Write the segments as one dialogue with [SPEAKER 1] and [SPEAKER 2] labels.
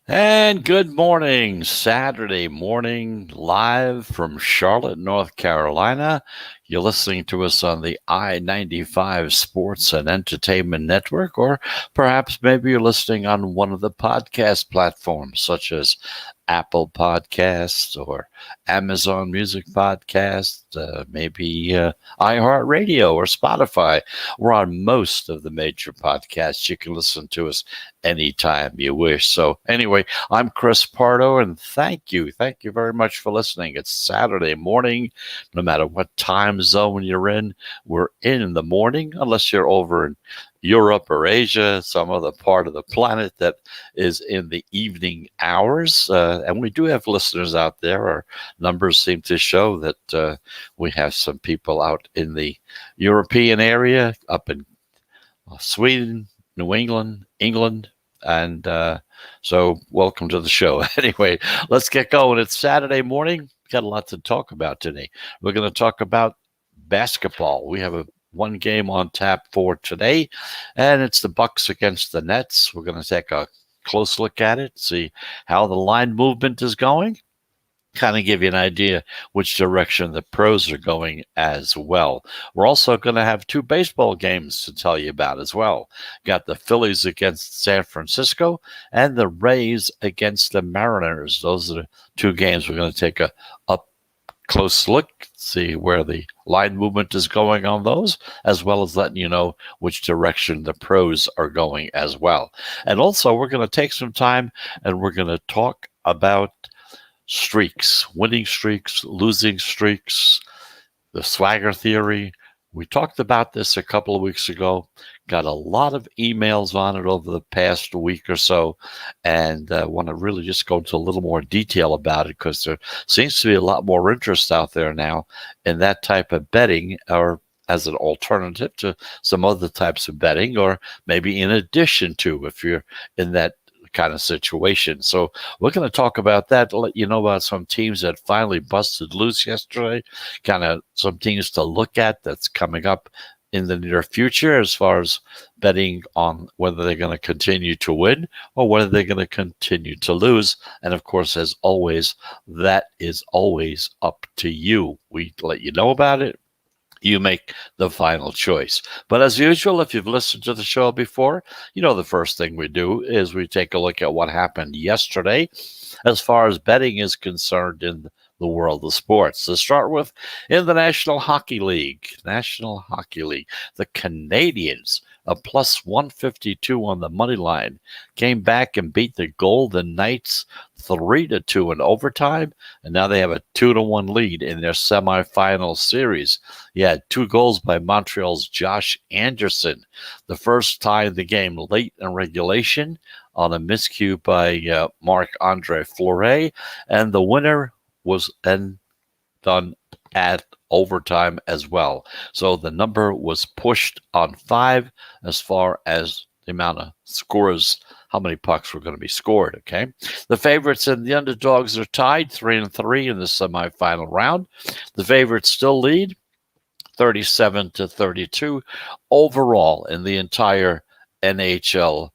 [SPEAKER 1] And good morning, Saturday morning, live from Charlotte, North Carolina. You're listening to us on the I-95 Sports and Entertainment Network, or perhaps maybe you're listening on one of the podcast platforms, such as Apple Podcasts or Amazon Music Podcast, maybe iHeartRadio or Spotify. We're on most of the major podcasts. You can listen to us anytime you wish. So anyway, I'm Chris Pardo, and thank you. Thank you very much for listening. It's Saturday morning. No matter what time zone you're in, we're in the morning, unless you're over in Europe or Asia, some other part of the planet that is in the evening hours. And we do have listeners out there. Our numbers seem to show that we have some people out in the European area, up in Sweden, New England. And so welcome to the show. Anyway, let's get going. It's Saturday morning. We've got a lot to talk about today. We're going to talk about basketball. We have one game on tap for today, and it's the Bucks against the Nets. We're going to take a close look at it, see how the line movement is going, kind of give you an idea which direction the pros are going as well. We're also going to have two baseball games to tell you about as well. Got the Phillies against San Francisco and the Rays against the Mariners. Those are the two games we're going to take a close look, see where the line movement is going on those, as well as letting you know which direction the pros are going as well. And also, we're going to take some time and we're going to talk about streaks, winning streaks, losing streaks, the swagger theory. We talked about this a couple of weeks ago, got a lot of emails on it over the past week or so, and want to really just go into a little more detail about it because there seems to be a lot more interest out there now in that type of betting, or as an alternative to some other types of betting, or maybe in addition to, if you're in that kind of situation. So we're going to talk about that, let you know about some teams that finally busted loose yesterday, kind of some teams to look at that's coming up in the near future as far as betting on whether they're going to continue to win or whether they're going to continue to lose. And of course, as always, that is always up to you. We let you know about it. You make the final choice. But as usual, if you've listened to the show before, you know the first thing we do is we take a look at what happened yesterday as far as betting is concerned in the world of sports. To start with, in the National Hockey League, the Canadians, a plus 152 on the money line, came back and beat the Golden Knights 3-2 in overtime, and now they have a 2-1 lead in their semifinal series. Yeah, 2 goals by Montreal's Josh Anderson. The first tie of the game late in regulation on a miscue by Marc-Andre Fleury, and the winner was then done at overtime as well. So the number was pushed on 5 as far as the amount of scores, how many pucks were going to be scored, okay? The favorites and the underdogs are tied 3-3 in the semifinal round. The favorites still lead 37-32 overall in the entire NHL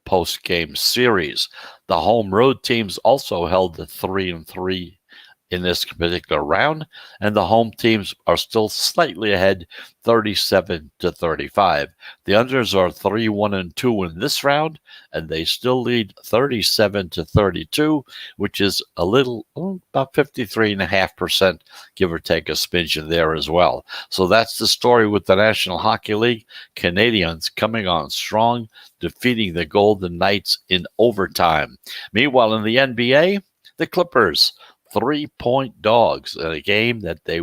[SPEAKER 1] post-game series. The home road teams also held the 3-3 in this particular round, and the home teams are still slightly ahead, 37-35. The unders are 3-1-2 in this round, and they still lead 37-32, which is a little, about 53.5%, give or take a smidgen there as well. So that's the story with the National Hockey League. Canadians coming on strong, defeating the Golden Knights in overtime. Meanwhile, in the NBA, the Clippers, 3-point dogs in a game that they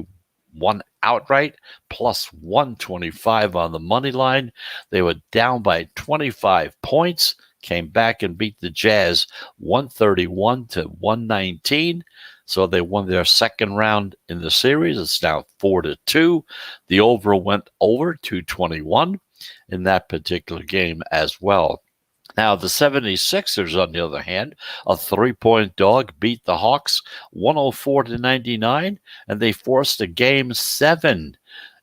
[SPEAKER 1] won outright, plus 125 on the money line. They were down by 25 points, came back and beat the Jazz 131-119. So they won their second round in the series. It's now 4-2. The over went over 221 in that particular game as well. Now, the 76ers, on the other hand, a 3-point dog, beat the Hawks 104-99, and they forced a game 7.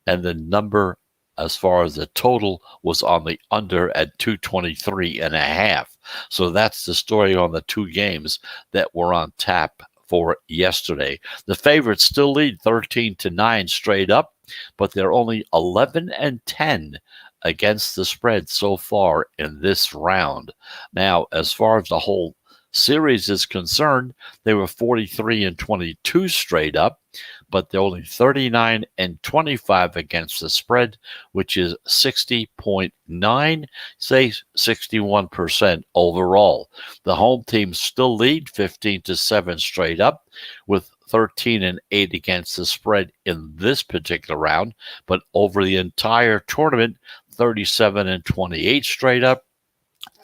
[SPEAKER 1] And the number, as far as the total, was on the under at 223.5. So that's the story on the two games that were on tap for yesterday. The favorites still lead 13-9 straight up, but they're only 11-10 against the spread so far in this round. Now, as far as the whole series is concerned, they were 43-22 straight up, but they're only 39-25 against the spread, which is 60.9, say 61% overall. The home teams still lead 15-7 straight up, with 13-8 against the spread in this particular round, but over the entire tournament, 37-28 straight up,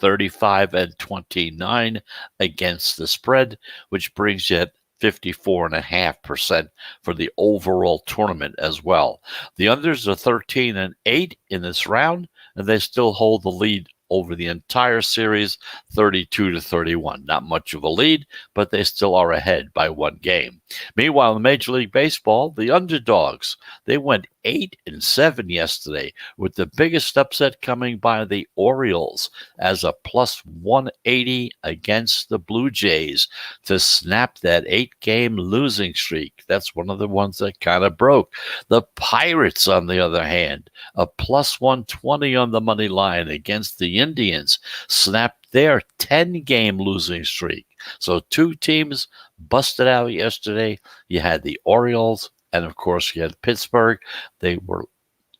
[SPEAKER 1] 35-29 against the spread, which brings you at 54.5% for the overall tournament as well. The unders are 13-8 in this round, and they still hold the lead over the entire series, 32-31. Not much of a lead, but they still are ahead by one game. Meanwhile, in Major League Baseball, the underdogs, they went 8-7 yesterday, with the biggest upset coming by the Orioles as a plus 180 against the Blue Jays to snap that 8-game losing streak. That's one of the ones that kind of broke. The Pirates, on the other hand, a plus 120 on the money line against the Indians, snapped their 10-game losing streak. So two teams busted out yesterday. You had the Orioles, and of course you had Pittsburgh. They were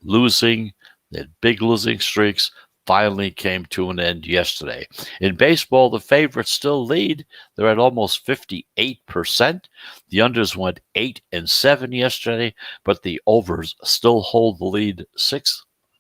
[SPEAKER 1] losing. They had big losing streaks. Finally came to an end yesterday. In baseball, the favorites still lead. They're at almost 58%. The unders went 8-7 yesterday, but the overs still hold the lead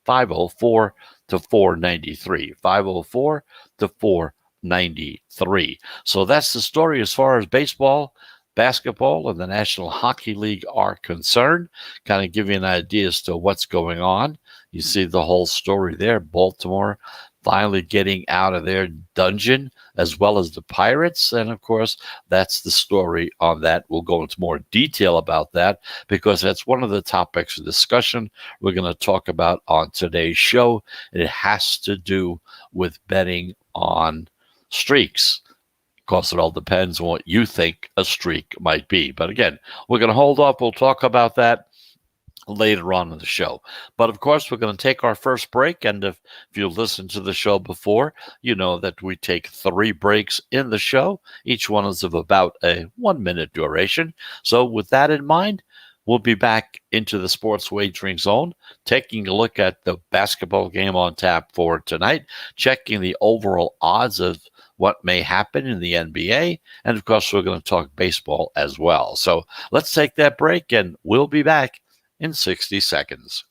[SPEAKER 1] 504 to 493. 504 to 493. So that's the story as far as baseball, basketball, and the National Hockey League are concerned. Kind of give you an idea as to what's going on. You see the whole story there. Baltimore finally getting out of their dungeon, as well as the Pirates. And of course, that's the story on that. We'll go into more detail about that because that's one of the topics of discussion we're going to talk about on today's show. It has to do with betting on streaks. Of course, it all depends on what you think a streak might be. But again, we're going to hold off. We'll talk about that later on in the show. But of course, we're going to take our first break. And if you've listened to the show before, you know that we take 3 breaks in the show. Each one is of about a 1-minute duration. So with that in mind, we'll be back into the sports wagering zone, taking a look at the basketball game on tap for tonight, checking the overall odds of what may happen in the NBA. And of course, we're going to talk baseball as well. So let's take that break and we'll be back in 60 seconds.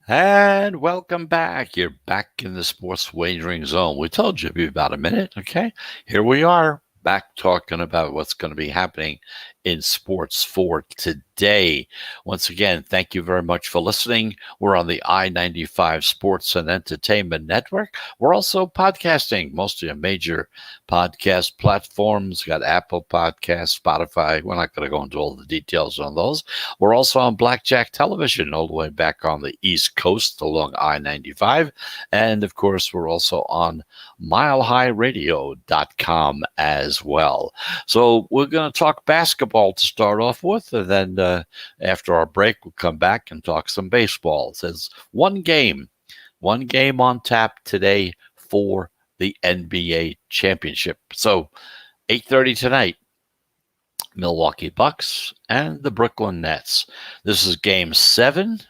[SPEAKER 1] And welcome back. You're back in the sports wagering zone. We told you it'd be about a minute, okay? Here we are, back talking about what's going to be happening in sports for today. Once again, thank you very much for listening. We're on the I-95 Sports and Entertainment Network. We're also podcasting, most of your major podcast platforms. Got Apple Podcasts, Spotify. We're not going to go into all the details on those. We're also on Blackjack Television, all the way back on the East Coast along I-95. And of course, we're also on milehighradio.com as well. So we're going to talk basketball to start off with, and then after our break, we'll come back and talk some baseball. There's one game One game on tap today for the NBA championship. So 8:30 tonight, Milwaukee Bucks and the Brooklyn Nets. This is game 7.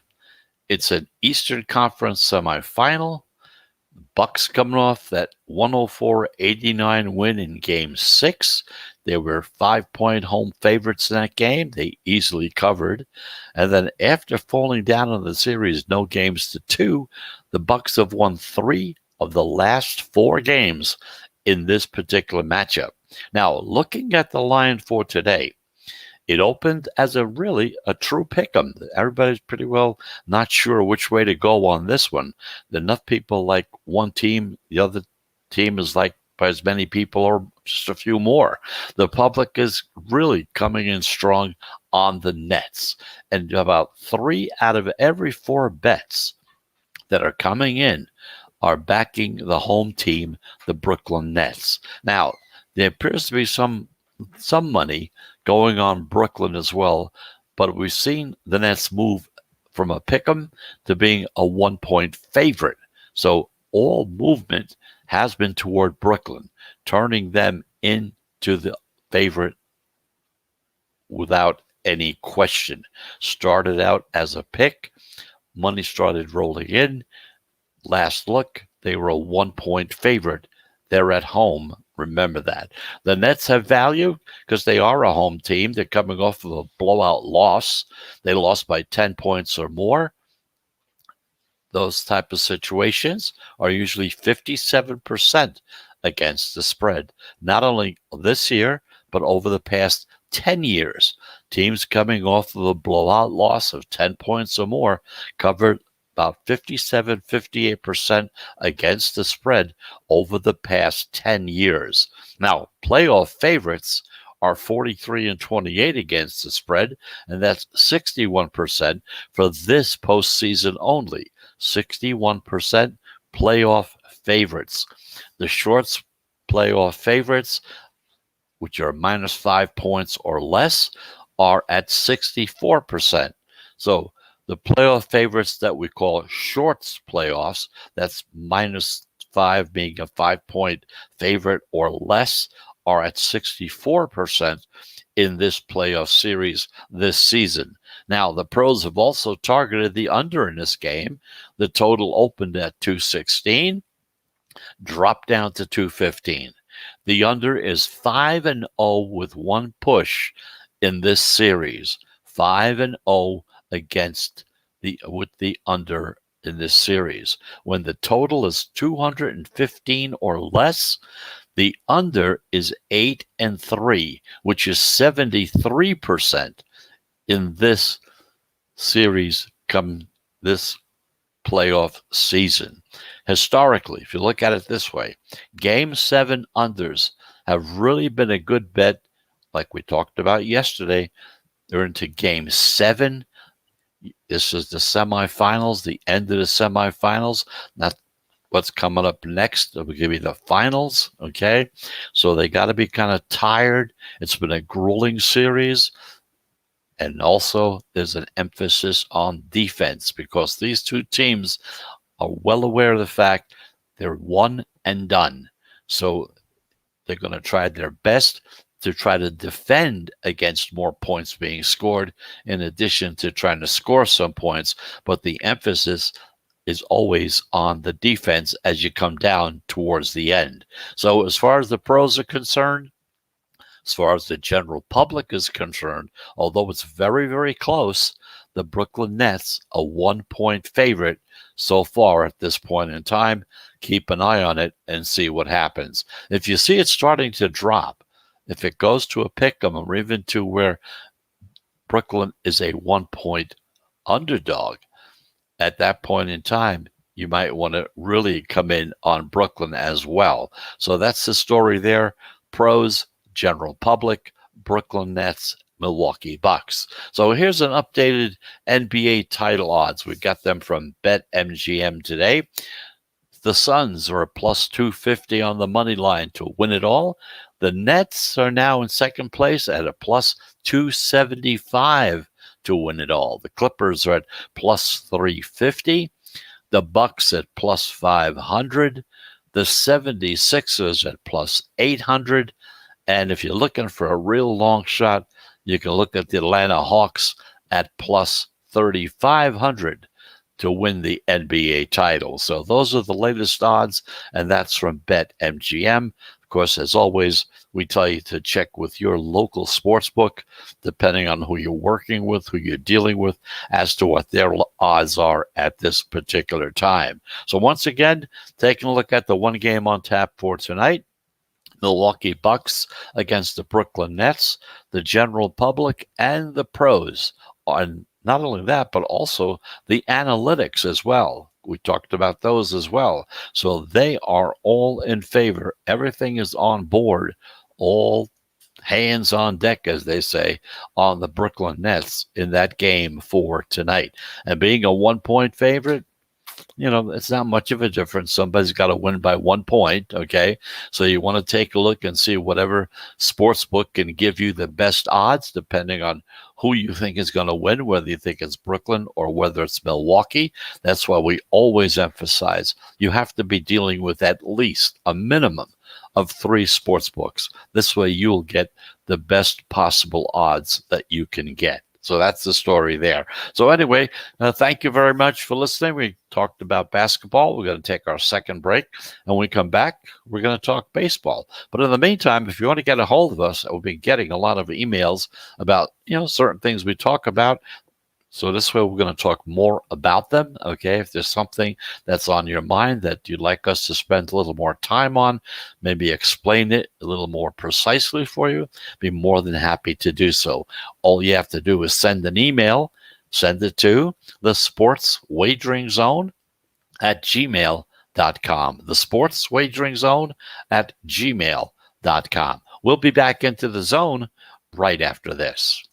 [SPEAKER 1] It's an Eastern Conference semifinal. Bucks coming off that 104-89 win in Game 6. They were 5-point home favorites in that game. They easily covered. And then after falling down in the series, no games to 2, the Bucks have won 3 of the last 4 games in this particular matchup. Now, looking at the line for today, it opened as a true pick'em. Everybody's pretty well not sure which way to go on this one. Enough people like one team, the other team is like by as many people or just a few more. The public is really coming in strong on the Nets. And about 3 out of every 4 bets that are coming in are backing the home team, the Brooklyn Nets. Now, there appears to be some money going on Brooklyn as well, but we've seen the Nets move from a pick'em to being a 1-point favorite. So all movement has been toward Brooklyn, turning them into the favorite without any question. Started out as a pick, money started rolling in. Last look, they were a 1-point favorite. They're at home. Remember that. The Nets have value because they are a home team. They're coming off of a blowout loss. They lost by 10 points or more. Those type of situations are usually 57% against the spread. Not only this year, but over the past 10 years. Teams coming off of a blowout loss of 10 points or more covered about 57-58% against the spread over the past 10 years. Now, playoff favorites are 43-28 against the spread, and that's 61% for this postseason only. 61% playoff favorites. The shorts playoff favorites, which are minus 5 points or less, are at 64%. So the playoff favorites that we call shorts playoffs, that's minus 5 being a 5-point favorite or less, are at 64% in this playoff series this season. Now, the pros have also targeted the under in this game. The total opened at 216, dropped down to 215. The under is 5-0 with one push in this series. 5-0 against with the under in this series. When the total is 215 or less, the under is 8-3, which is 73% in this series come this playoff season. Historically, if you look at it this way, Game 7 unders have really been a good bet, like we talked about yesterday. They're into Game 7. This is the semifinals, the end of the semifinals. Not what's coming up next. We'll give you the finals, okay? So they got to be kind of tired. It's been a grueling series. And also, there's an emphasis on defense because these two teams are well aware of the fact they're one and done. So they're going to try their best to try to defend against more points being scored, in addition to trying to score some points. But the emphasis is always on the defense as you come down towards the end. So as far as the pros are concerned, as far as the general public is concerned, although it's very, very close, the Brooklyn Nets, a 1-point favorite so far at this point in time. Keep an eye on it and see what happens. If you see it starting to drop, if it goes to a pick'em or even to where Brooklyn is a 1-point underdog, at that point in time, you might want to really come in on Brooklyn as well. So that's the story there. Pros, general public, Brooklyn Nets, Milwaukee Bucks. So here's an updated NBA title odds. We got them from BetMGM today. The Suns are a plus 250 on the money line to win it all. The Nets are now in second place at a plus 275 to win it all. The Clippers are at plus 350. the Bucks at plus 500, the 76ers at plus 800. And if you're looking for a real long shot, you can look at the Atlanta Hawks at plus 3,500 to win the NBA title. So those are the latest odds, and that's from BetMGM. Of course, as always, we tell you to check with your local sports book, depending on who you're working with, who you're dealing with, as to what their odds are at this particular time. So once again, taking a look at the one game on tap for tonight. Milwaukee Bucks against the Brooklyn Nets, the general public, and the pros. And not only that, but also the analytics as well. We talked about those as well. So they are all in favor. Everything is on board. All hands on deck, as they say, on the Brooklyn Nets in that game for tonight. And being a 1-point favorite, it's not much of a difference. Somebody's got to win by 1 point, okay? So you want to take a look and see whatever sports book can give you the best odds, depending on who you think is going to win, whether you think it's Brooklyn or whether it's Milwaukee. That's why we always emphasize you have to be dealing with at least a minimum of 3 sports books. This way you'll get the best possible odds that you can get. So that's the story there. So anyway, thank you very much for listening. We talked about basketball. We're going to take our second break. And when we come back, we're going to talk baseball. But in the meantime, if you want to get a hold of us, we'll be getting a lot of emails about, certain things we talk about. So this way we're going to talk more about them, okay? If there's something that's on your mind that you'd like us to spend a little more time on, maybe explain it a little more precisely for you, be more than happy to do so. All you have to do is send an email, send it to the Sports Wagering Zone at gmail.com. The Sports Wagering Zone at gmail.com. We'll be back into the zone right after this.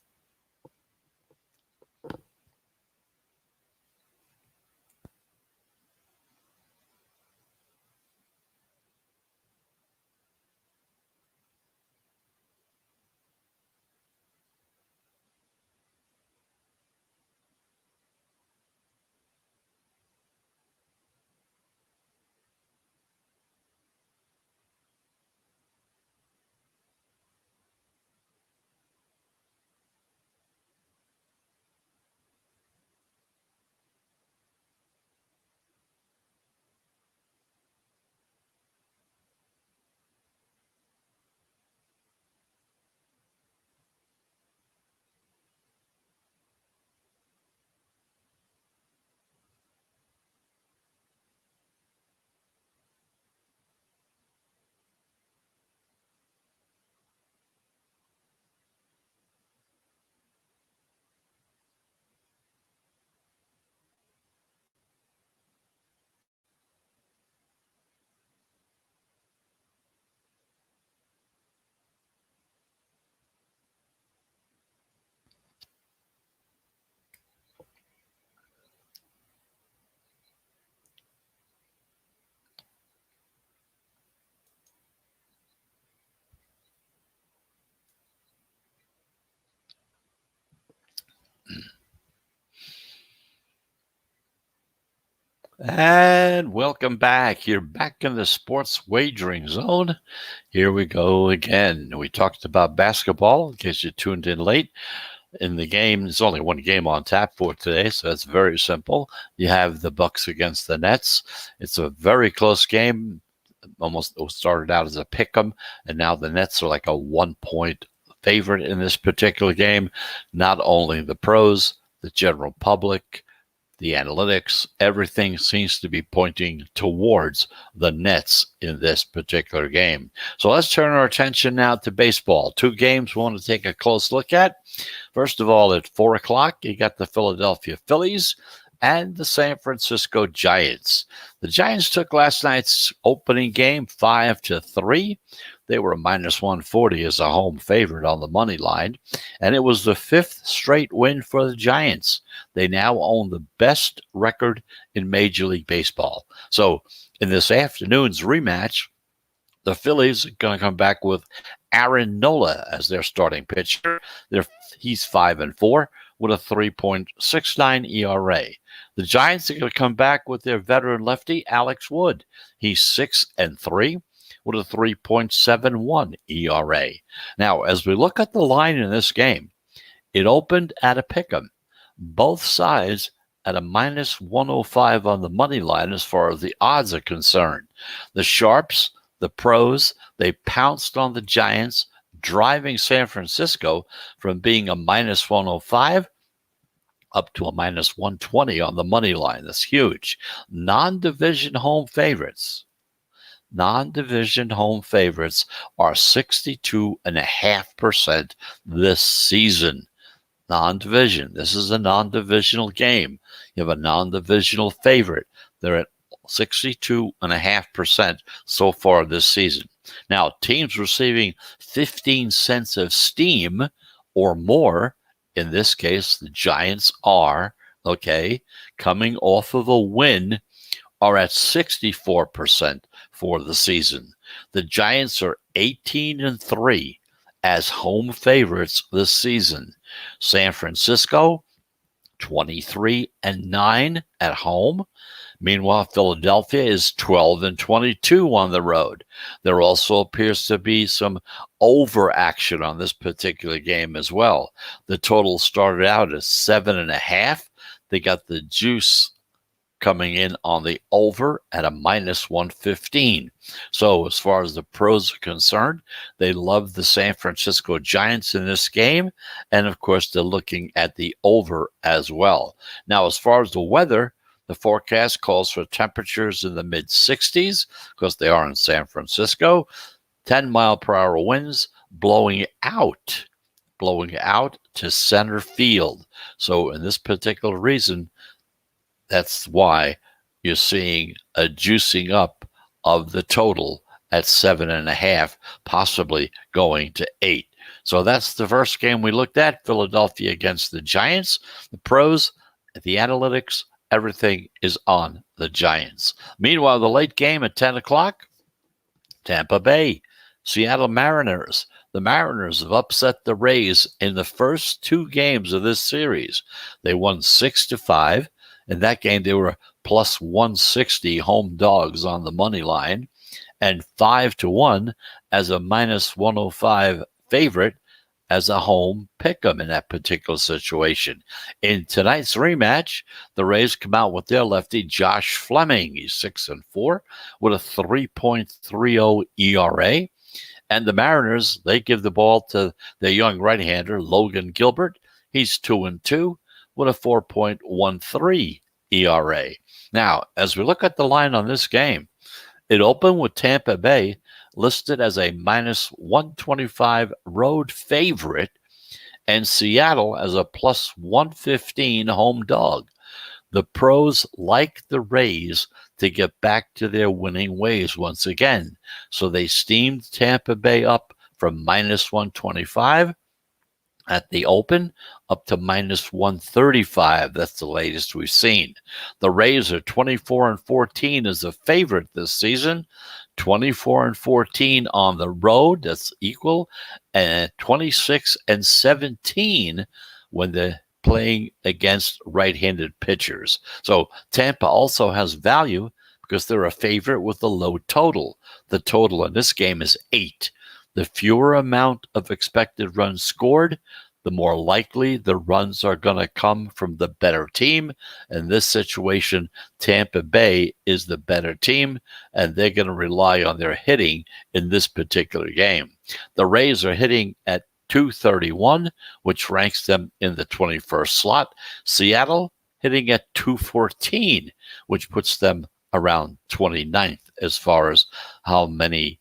[SPEAKER 1] And welcome back. You're back in the Sports Wagering Zone. Here we go again. We talked about basketball, in case you tuned in late. In the game, there's only one game on tap for today, so it's very simple. You have the Bucks against the Nets. It's a very close game. Almost started out as a pick'em, and now the Nets are like a 1-point favorite in this particular game. Not only the pros, the general public, the analytics, everything seems to be pointing towards the Nets in this particular game. So let's turn our attention now to baseball. 2 games we want to take a close look at. First of all, at 4 o'clock, you got the Philadelphia Phillies and the San Francisco Giants. The Giants took last night's opening game 5-3. They were minus 140 as a home favorite on the money line, and it was the 5th straight win for the Giants. They now own the best record in Major League Baseball. So in this afternoon's rematch, the Phillies are going to come back with Aaron Nola as their starting pitcher. He's 5-4. with a 3.69 ERA. The Giants are going to come back with their veteran lefty, Alex Wood. He's 6-3 with a 3.71 ERA. Now, as we look at the line in this game, it opened at a pick'em. Both sides at a minus 105 on the money line as far as the odds are concerned. The Sharps, the Pros, they pounced on the Giants, driving San Francisco from being a minus 105 up to a minus 120 on the money line. That's huge. Non-division home favorites are 62.5% this season. Non-division. This is a non-divisional game. You have a non-divisional favorite. They're at 62.5% so far this season. Now, teams receiving 15 cents of steam or more, in this case, the Giants are, coming off of a win, are at 64% for the season. The Giants are 18-3 as home favorites this season. San Francisco, 23-9 at home. Meanwhile, Philadelphia is 12-22 on the road. There also appears to be some overaction on this particular game as well. The total started out at 7.5. They got the juice coming in on the over at a minus 115. So as far as the Pros are concerned, they love the San Francisco Giants in this game. And of course, they're looking at the over as well. Now, as far as the weather, the forecast calls for temperatures in the mid-60s because they are in San Francisco. 10-mile-per-hour winds blowing out to center field. So in this particular reason, that's why you're seeing a juicing up of the total at 7.5, possibly going to 8. So that's the first game we looked at, Philadelphia against the Giants. The Pros, the analytics, everything is on the Giants. Meanwhile, the late game at 10 o'clock, Tampa Bay, Seattle Mariners. The Mariners have upset the Rays in the first two games of this series. They won 6-5. In that game, they were plus 160 home dogs on the money line and 5-1 as a minus 105 favorite as a home pick'em in that particular situation. In tonight's rematch, the Rays come out with their lefty, Josh Fleming. He's 6-4 with a 3.30 ERA. And the Mariners, they give the ball to their young right-hander, Logan Gilbert. He's 2-2 with a 4.13 ERA. Now, as we look at the line on this game, it opened with Tampa Bay listed as a minus 125 road favorite and Seattle as a plus 115 home dog. The Pros like the Rays to get back to their winning ways once again. So they steamed Tampa Bay up from minus 125 at the open up to minus 135. That's the latest we've seen. The Rays are 24-14 as a favorite this season, 24-14 on the road. That's equal, and 26-17 when they're playing against right-handed pitchers. So Tampa also has value because they're a favorite with a low total. The total in this game is 8. The fewer amount of expected runs scored, the more likely the runs are going to come from the better team. In this situation, Tampa Bay is the better team, and they're going to rely on their hitting in this particular game. The Rays are hitting at .231, which ranks them in the 21st slot. Seattle hitting at .214, which puts them around 29th as far as how many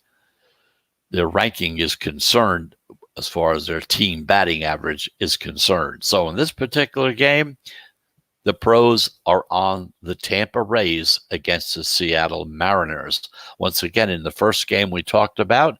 [SPEAKER 1] their ranking is concerned, as far as their team batting average is concerned. So in this particular game, the Pros are on the Tampa Rays against the Seattle Mariners. Once again, in the first game we talked about,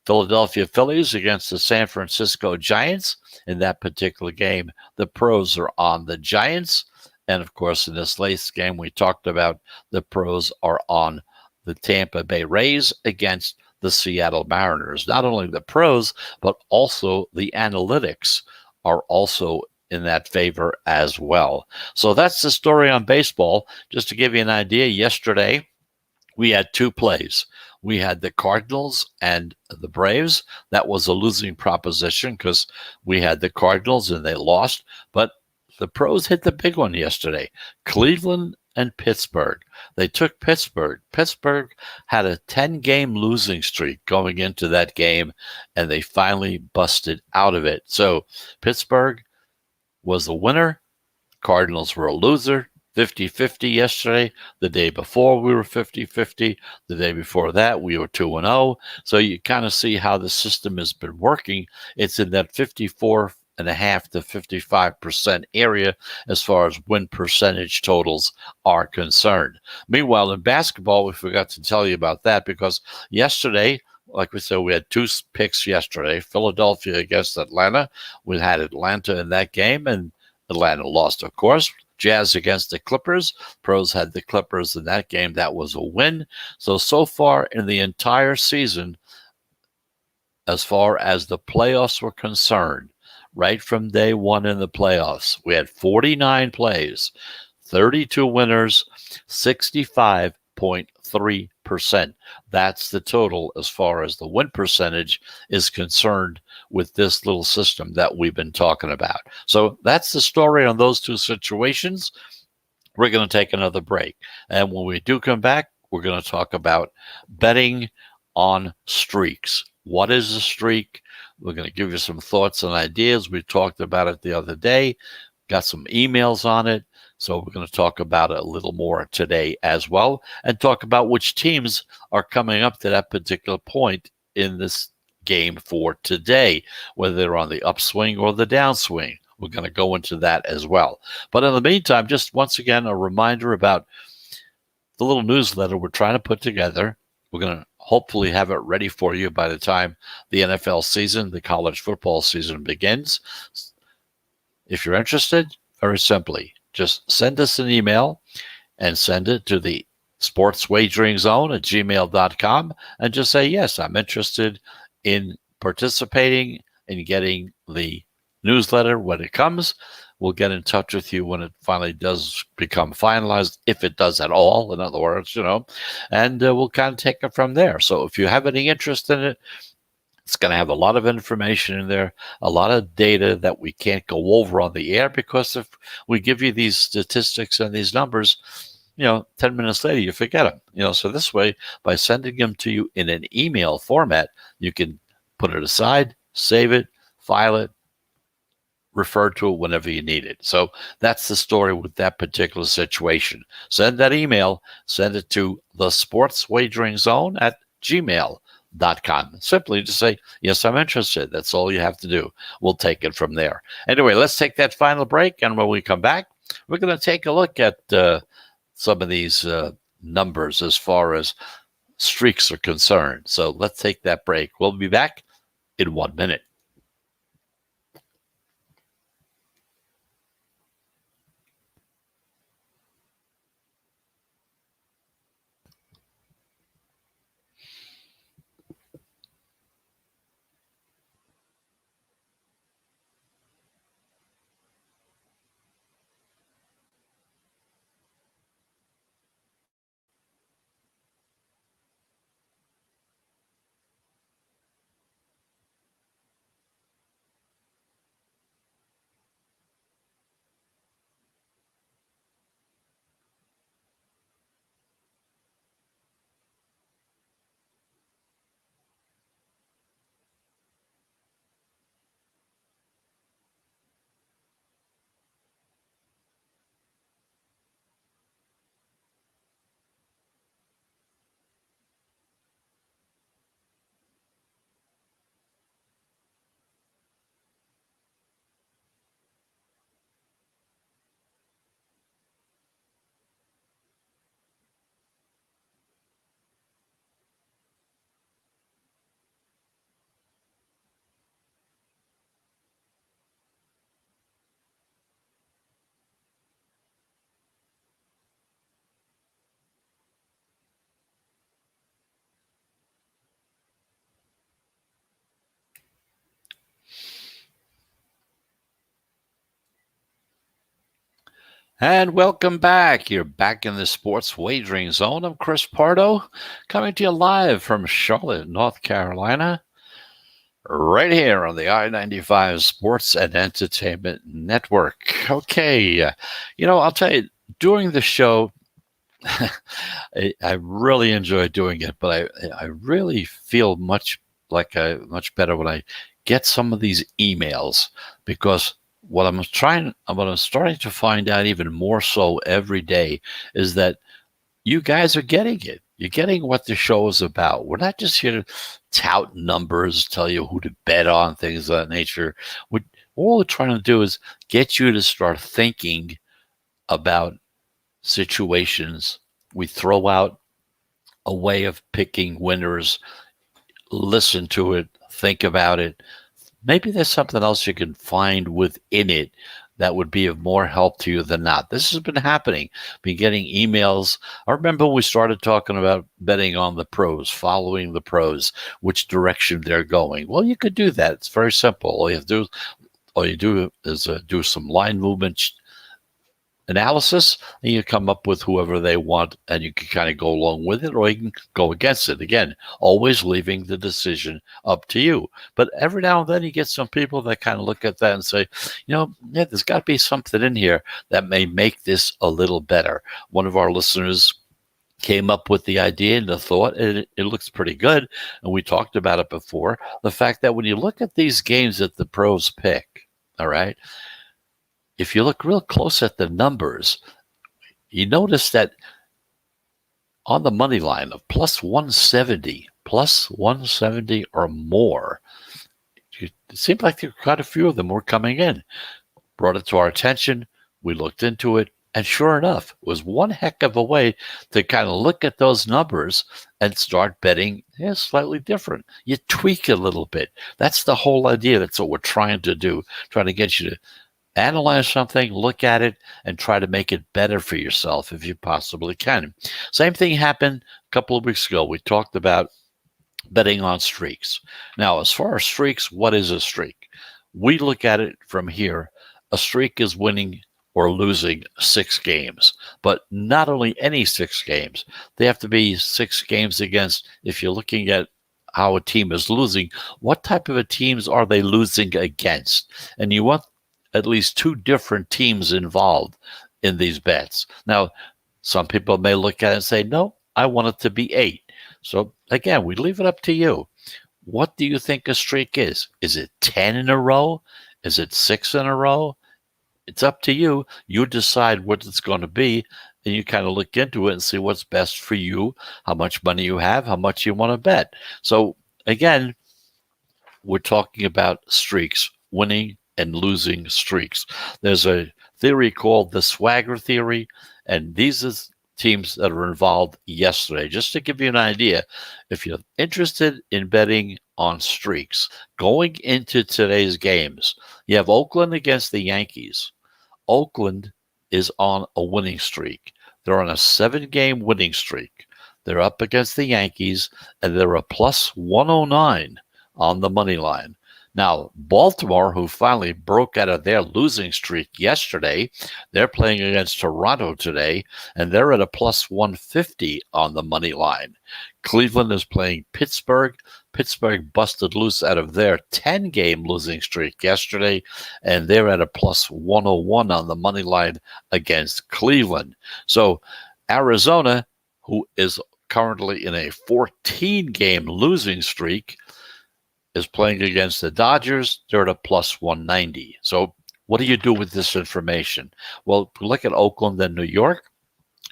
[SPEAKER 1] Philadelphia Phillies against the San Francisco Giants. In that particular game, the Pros are on the Giants. And of course, in this latest game we talked about, the Pros are on the Tampa Bay Rays against the Seattle Mariners. Not only the Pros, but also the analytics are also in that favor as well. So that's the story on baseball. Just to give you an idea, yesterday we had two plays. We had the Cardinals and the Braves. That was a losing proposition because we had the Cardinals and they lost. But the pros hit the big one yesterday. Cleveland and Pittsburgh. They took Pittsburgh. Pittsburgh had a 10-game losing streak going into that game, and they finally busted out of it. So Pittsburgh was the winner. Cardinals were a loser. 50-50 yesterday. The day before we were 50-50. The day before that we were 2-0. So you kind of see how the system has been working. It's in that 54.5 to 55% area as far as win percentage totals are concerned. Meanwhile, in basketball, we forgot to tell you about that because yesterday, like we said, we had two picks yesterday. Philadelphia against Atlanta. We had Atlanta in that game, and Atlanta lost, of course. Jazz against the Clippers. Pros had the Clippers in that game. That was a win. So far in the entire season, as far as the playoffs were concerned, right from day one in the playoffs, we had 49 plays, 32 winners, 65.3%. That's the total as far as the win percentage is concerned with this little system that we've been talking about. So that's the story on those two situations. We're going to take another break. And when we do come back, we're going to talk about betting on streaks. What is a streak? We're going to give you some thoughts and ideas. We talked about it the other day, got some emails on it. So we're going to talk about it a little more today as well, and talk about which teams are coming up to that particular point in this game for today, whether they're on the upswing or the downswing. We're going to go into that as well. But in the meantime, just once again, a reminder about the little newsletter we're trying to put together. We're going to hopefully have it ready for you by the time the NFL season, the college football season begins. If you're interested, very simply, just send us an email and send it to the sportswageringzone@gmail.com and just say, yes, I'm interested in participating in getting the newsletter when it comes. We'll get in touch with you when it finally does become finalized, if it does at all, in other words, and we'll kind of take it from there. So if you have any interest in it, it's going to have a lot of information in there, a lot of data that we can't go over on the air, because if we give you these statistics and these numbers, 10 minutes later, you forget them. So this way, by sending them to you in an email format, you can put it aside, save it, file it, refer to it whenever you need it. So that's the story with that particular situation. Send that email, send it to the sportswageringzone@gmail.com. Simply just say, yes, I'm interested. That's all you have to do. We'll take it from there. Anyway, let's take that final break. And when we come back, we're going to take a look at some of these numbers as far as streaks are concerned. So let's take that break. We'll be back in 1 minute. And welcome back. You're back in the sports wagering zone. I'm Chris Pardo, coming to you live from Charlotte, North Carolina, right here on the I-95 Sports and Entertainment Network. Okay, I'll tell you, during the show, I really enjoy doing it, but I really feel much better when I get some of these emails because what I'm starting to find out even more so every day is that you guys are getting it. You're getting what the show is about. We're not just here to tout numbers, tell you who to bet on, things of that nature. What all we're trying to do is get you to start thinking about situations. We throw out a way of picking winners, listen to it, think about it. Maybe there's something else you can find within it that would be of more help to you than not. This has been happening. Been getting emails. I remember we started talking about betting on the pros, following the pros, which direction they're going. Well, you could do that. It's very simple. All you do is do some line movement analysis, and you come up with whoever they want, and you can kind of go along with it, or you can go against it. Again, always leaving the decision up to you. But every now and then, you get some people that kind of look at that and say, yeah, there's got to be something in here that may make this a little better. One of our listeners came up with the idea and the thought, and it looks pretty good. And we talked about it before. The fact that when you look at these games that the pros pick, all right, if you look real close at the numbers, you notice that on the money line of plus 170 or more, it seemed like there were quite a few of them were coming in. Brought it to our attention. We looked into it. And sure enough, it was one heck of a way to kind of look at those numbers and start betting slightly different. You tweak a little bit. That's the whole idea. That's what we're trying to do, trying to get you to analyze something, look at it, and try to make it better for yourself if you possibly can. Same thing happened a couple of weeks ago. We talked about betting on streaks. Now, as far as streaks, what is a streak? We look at it from here. A streak is winning or losing 6 games, but not only any 6 games. They have to be 6 games against, if you're looking at how a team is losing, what type of a teams are they losing against? And you want at least 2 different teams involved in these bets. Now, some people may look at it and say, no, I want it to be 8. So again, we leave it up to you. What do you think a streak is? Is it 10 in a row? Is it 6 in a row? It's up to you. You decide what it's going to be, and you kind of look into it and see what's best for you, how much money you have, how much you want to bet. So again, we're talking about streaks, winning and losing streaks. There's a theory called the swagger theory, and these are teams that are involved yesterday. Just to give you an idea, if you're interested in betting on streaks, going into today's games, you have Oakland against the Yankees. Oakland is on a winning streak. They're on a 7-game winning streak. They're up against the Yankees, and they're a plus 109 on the money line. Now, Baltimore, who finally broke out of their losing streak yesterday, they're playing against Toronto today, and they're at a plus 150 on the money line. Cleveland is playing Pittsburgh. Pittsburgh busted loose out of their 10-game losing streak yesterday, and they're at a plus 101 on the money line against Cleveland. So Arizona, who is currently in a 14-game losing streak, is playing against the Dodgers. They're at a plus 190. So what do you do with this information? Well, look at Oakland and New York.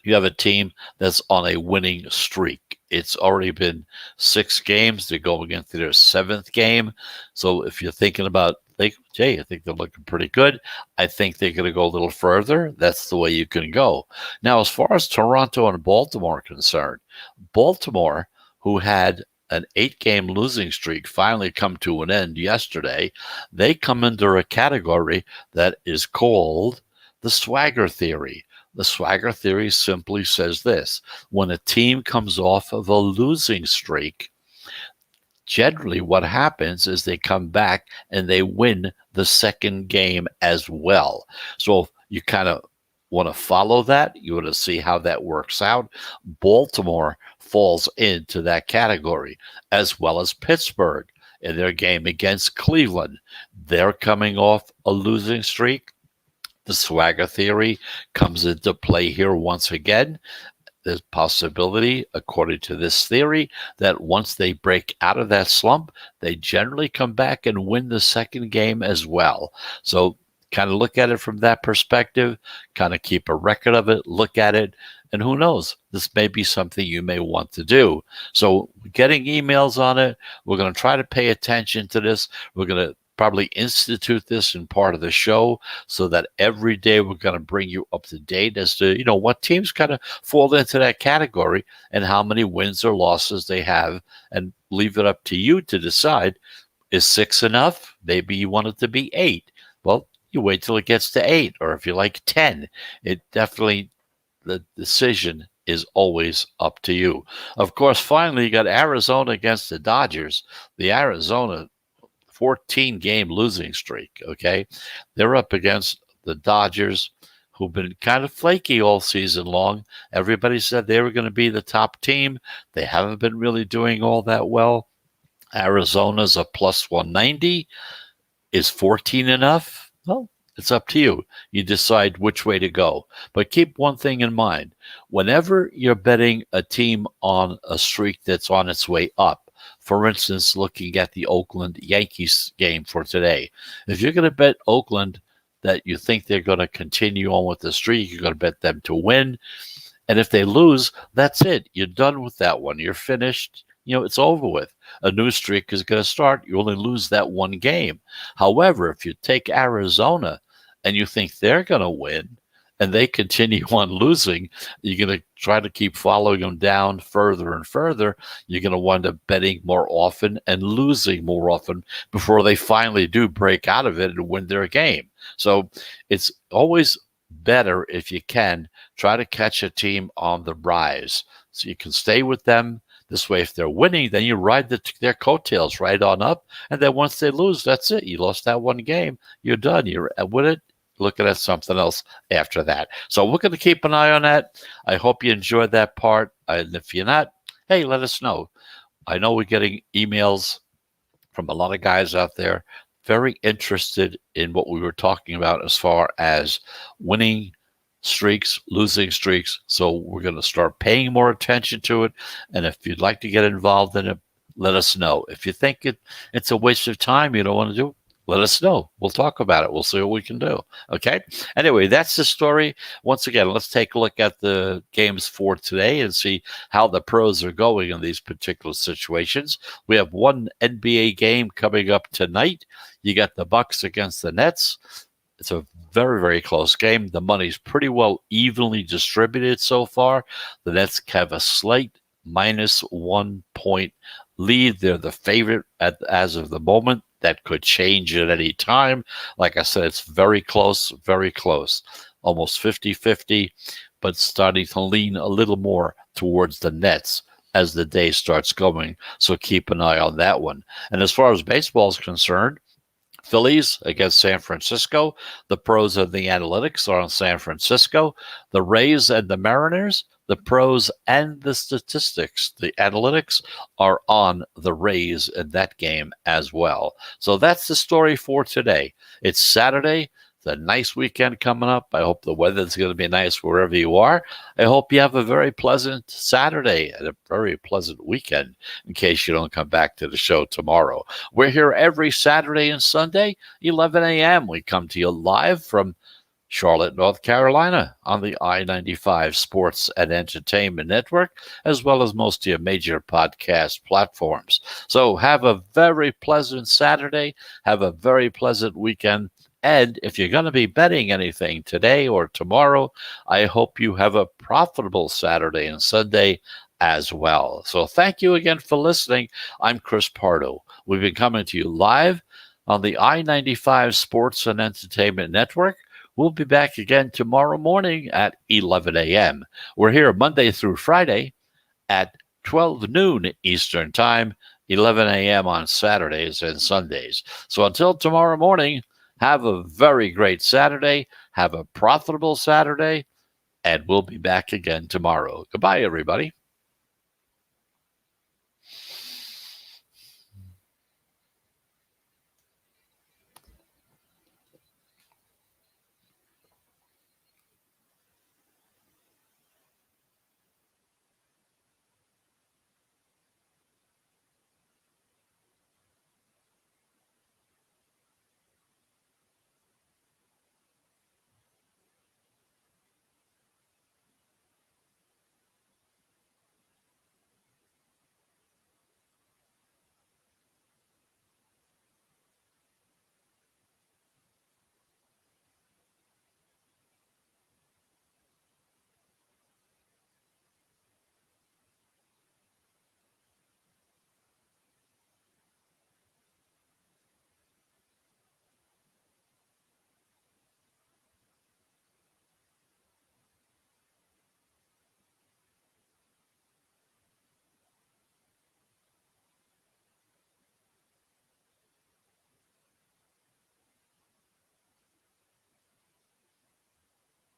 [SPEAKER 1] You have a team that's on a winning streak. It's already been 6 games. They're going into their 7th game. So if you're thinking about, I think they're looking pretty good. I think they're going to go a little further. That's the way you can go. Now, as far as Toronto and Baltimore are concerned, Baltimore, who had an 8-game losing streak finally come to an end yesterday, they come under a category that is called the swagger theory. The swagger theory simply says this: when a team comes off of a losing streak, generally what happens is they come back and they win the second game as well. So you kind of want to follow that. You want to see how that works out. Baltimore falls into that category, as well as Pittsburgh in their game against Cleveland. They're coming off a losing streak. The swagger theory comes into play here once again. There's possibility, according to this theory, that once they break out of that slump, they generally come back and win the second game as well. So kind of look at it from that perspective, kind of keep a record of it, look at it, and who knows, this may be something you may want to do. So getting emails on it, we're going to try to pay attention to this. We're going to probably institute this in part of the show so that every day we're going to bring you up to date as to, what teams kind of fall into that category and how many wins or losses they have, and leave it up to you to decide, is 6 enough? Maybe you want it to be 8. Well, you wait till it gets to 8, or if you like 10. It definitely, the decision is always up to you. Of course, finally, you got Arizona against the Dodgers. The Arizona 14-game losing streak, okay? They're up against the Dodgers, who've been kind of flaky all season long. Everybody said they were going to be the top team. They haven't been really doing all that well. Arizona's a plus 190. Is 14 enough? Well, it's up to you. You decide which way to go. But keep one thing in mind. Whenever you're betting a team on a streak that's on its way up, for instance, looking at the Oakland Yankees game for today, if you're going to bet Oakland that you think they're going to continue on with the streak, you're going to bet them to win. And if they lose, that's it. You're done with that one. You're finished. It's over with. A new streak is going to start. You only lose that one game. However, if you take Arizona and you think they're going to win and they continue on losing, you're going to try to keep following them down further and further. You're going to wind up betting more often and losing more often before they finally do break out of it and win their game. So it's always better, if you can, try to catch a team on the rise so you can stay with them. This way, if they're winning, then you ride their coattails right on up. And then once they lose, that's it. You lost that one game. You're done. You're with it. Looking at something else after that. So we're going to keep an eye on that. I hope you enjoyed that part. And if you're not, hey, let us know. I know we're getting emails from a lot of guys out there very interested in what we were talking about as far as winning streaks, losing streaks. So we're going to start paying more attention to it. And if you'd like to get involved in it, let us know. If you think it's a waste of time, you don't want to do it, let us know. We'll talk about it. We'll see what we can do. Okay? Anyway, that's the story. Once again, let's take a look at the games for today and see how the pros are going in these particular situations. We have one NBA game coming up tonight. You got the Bucks against the Nets. It's a very, very close game. The money's pretty well evenly distributed so far. The Nets have a slight minus 1 point lead. They're the favorite as of the moment. That could change at any time. Like I said, it's very close, almost 50-50, but starting to lean a little more towards the Nets as the day starts going. So keep an eye on that one. And as far as baseball is concerned, Phillies against San Francisco. The pros of the analytics are on San Francisco. The Rays and the Mariners, the pros and the statistics, the analytics are on the Rays in that game as well. So that's the story for today. It's Saturday. It's a nice weekend coming up. I hope the weather's going to be nice wherever you are. I hope you have a very pleasant Saturday and a very pleasant weekend in case you don't come back to the show tomorrow. We're here every Saturday and Sunday, 11 a.m. We come to you live from Charlotte, North Carolina on the I-95 Sports and Entertainment Network, as well as most of your major podcast platforms. So have a very pleasant Saturday. Have a very pleasant weekend. And if you're going to be betting anything today or tomorrow, I hope you have a profitable Saturday and Sunday as well. So thank you again for listening. I'm Chris Pardo. We've been coming to you live on the I-95 Sports and Entertainment Network. We'll be back again tomorrow morning at 11 a.m. We're here Monday through Friday at 12 noon Eastern Time, 11 a.m. on Saturdays and Sundays. So until tomorrow morning, Have a very great Saturday. Have a profitable Saturday. And we'll be back again tomorrow. Goodbye, everybody.